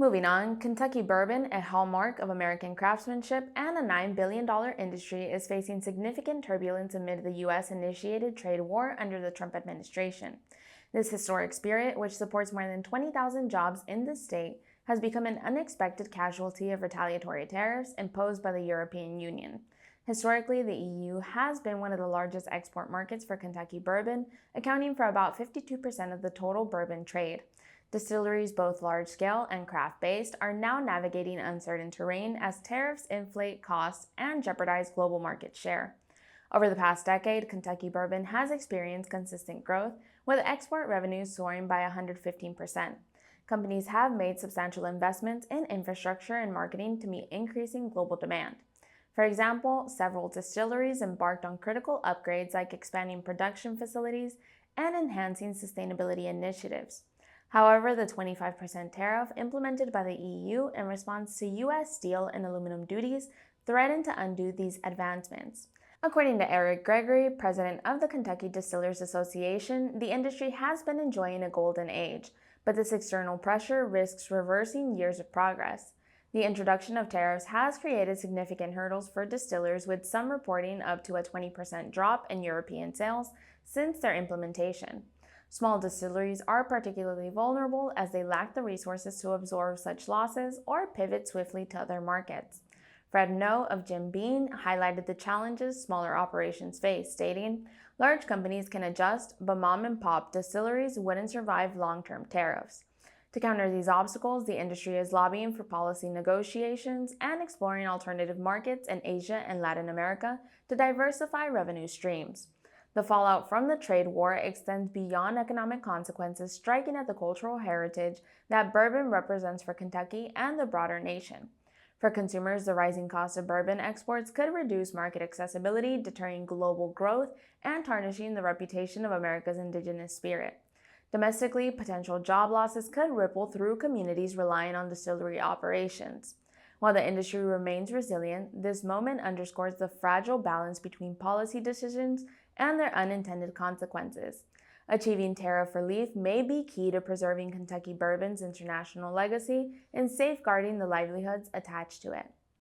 Moving on, Kentucky Bourbon, a hallmark of American craftsmanship and a $9 billion industry, is facing significant turbulence amid the U.S. initiated trade war under the Trump administration. This historic spirit, which supports more than 20,000 jobs in the state, has become an unexpected casualty of retaliatory tariffs imposed by the European Union. Historically, the EU has been one of the largest export markets for Kentucky bourbon, accounting for about 52% of the total bourbon trade. Distilleries, both large-scale and craft-based, are now navigating uncertain terrain as tariffs inflate costs and jeopardize global market share. Over the past decade, Kentucky bourbon has experienced consistent growth, with export revenues soaring by 115%. Companies have made substantial investments in infrastructure and marketing to meet increasing global demand. For example, several distilleries embarked on critical upgrades like expanding production facilities and enhancing sustainability initiatives. However, the 25% tariff implemented by the EU in response to U.S. steel and aluminum duties threatened to undo these advancements. According to Eric Gregory, president of the Kentucky Distillers Association, the industry has been enjoying a golden age, but this external pressure risks reversing years of progress. The introduction of tariffs has created significant hurdles for distillers, with some reporting up to a 20% drop in European sales since their implementation. Small distilleries are particularly vulnerable as they lack the resources to absorb such losses or pivot swiftly to other markets. Fred No of Jim Beam highlighted the challenges smaller operations face, stating, "Large companies can adjust, but mom-and-pop distilleries wouldn't survive long-term tariffs." To counter these obstacles, the industry is lobbying for policy negotiations and exploring alternative markets in Asia and Latin America to diversify revenue streams. The fallout from the trade war extends beyond economic consequences, striking at the cultural heritage that bourbon represents for Kentucky and the broader nation. For consumers, the rising cost of bourbon exports could reduce market accessibility, deterring global growth and tarnishing the reputation of America's indigenous spirit. Domestically, potential job losses could ripple through communities relying on distillery operations. While the industry remains resilient, this moment underscores the fragile balance between policy decisions and their unintended consequences. Achieving tariff relief may be key to preserving Kentucky bourbon's international legacy and safeguarding the livelihoods attached to it.